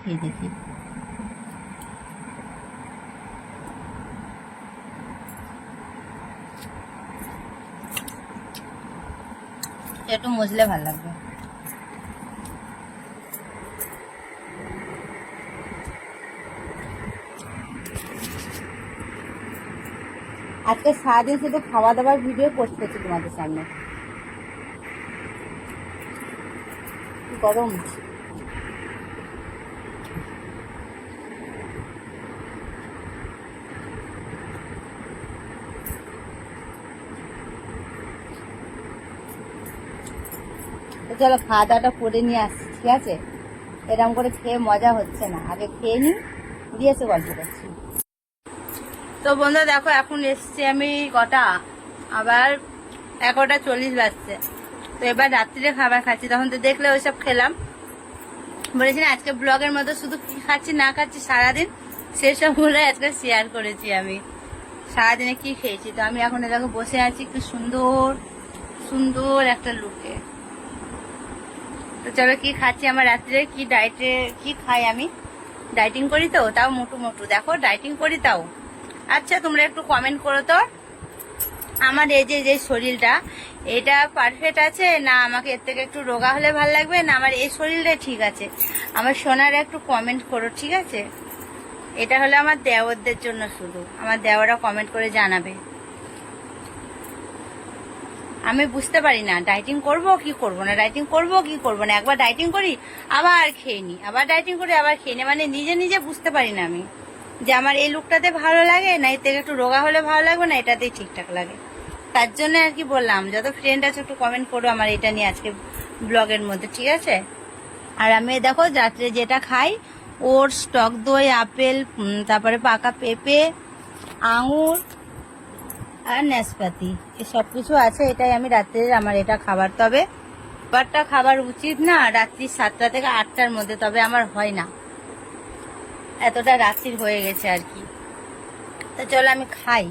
খেয়ে দেখি। একটু মজলে ভালো লাগবে। আজকে সারাদিন শুধু খাওয়া দাওয়ার ভিডিও পোস্ট করছি তোমাদের সামনে। গরম চলো খাওয়া দাওয়াটা করে নিয়ে আসছি, ঠিক আছে? এরকম করে খেয়ে মজা হচ্ছে না, আগে খেয়ে নিই, দিয়ে এসে গল্প করছি। তো বন্ধু দেখো, এখন এসছি আমি কটা, আবার 11:40 বাজছে। তো এবার রাত্রিরে খাবার খাচ্ছি, তখন তো দেখলে ওইসব খেলাম। বলেছি না আজকে ব্লগের মধ্যে শুধু কি খাচ্ছি না খাচ্ছি সারাদিন, সেসব গুলো আজকে শেয়ার করেছি আমি, সারাদিনে কি খেয়েছি। তো আমি এখন এরকম বসে আছি কি সুন্দর সুন্দর একটা লুকে। তো চলো কি খাচ্ছি আমার রাত্রে, কি ডায়েটে কি খাই আমি, ডাইটিং করি তো, তাও মোটু মোটু দেখো ডাইটিং করি তাও। আচ্ছা তোমরা একটু কমেন্ট করো তো, আমার এই যে শরীরটা এটা পারফেক্ট আছে না, আমাকে এর থেকে একটু রোগা হলে ভালো লাগবে, না আমার এই শরীরটা ঠিক আছে? আমার সোনারা একটু কমেন্ট করো, ঠিক আছে? এটা হলো আমার দেওরদের জন্য, শুধু আমার দেওরা কমেন্ট করে জানাবে। আমি বুঝতে পারি না ডাইটিং করব কি করব না, ডাইটিং করব কি করব না, একবার ডাইটিং করি আবার খেয়ে নি, আবার ডাইটিং করি আবার খেয়ে নি, মানে নিজে নিজে বুঝতে পারি না আমি যে আমার এই লুকটাতে ভালো লাগে না এর থেকে একটু রোগা হলে ভালো লাগবে, না এটাতেই ঠিকঠাক লাগে। তার জন্য আর কি বললাম, যত ফ্রেন্ড আছে একটু কমেন্ট করো আমার এটা নিয়ে আজকে ব্লগের মধ্যে, ঠিক আছে? আর আমি দেখো রাত্রে যেটা খাই, ওটস, টক দই, আপেল, তারপরে পাকা পেঁপে, আঙুর আর নাশপাতি, এই সব কিছু আছে। এটাই আমি রাত্রে আমার এটা খাবার। তবে খাবারটা খাবার উচিত না রাত্রি 7টা থেকে 8টার মধ্যে, তবে আমার হয় না, এতটা রাত্রির হয়ে গেছে আর কি। তো চলো আমি খাই।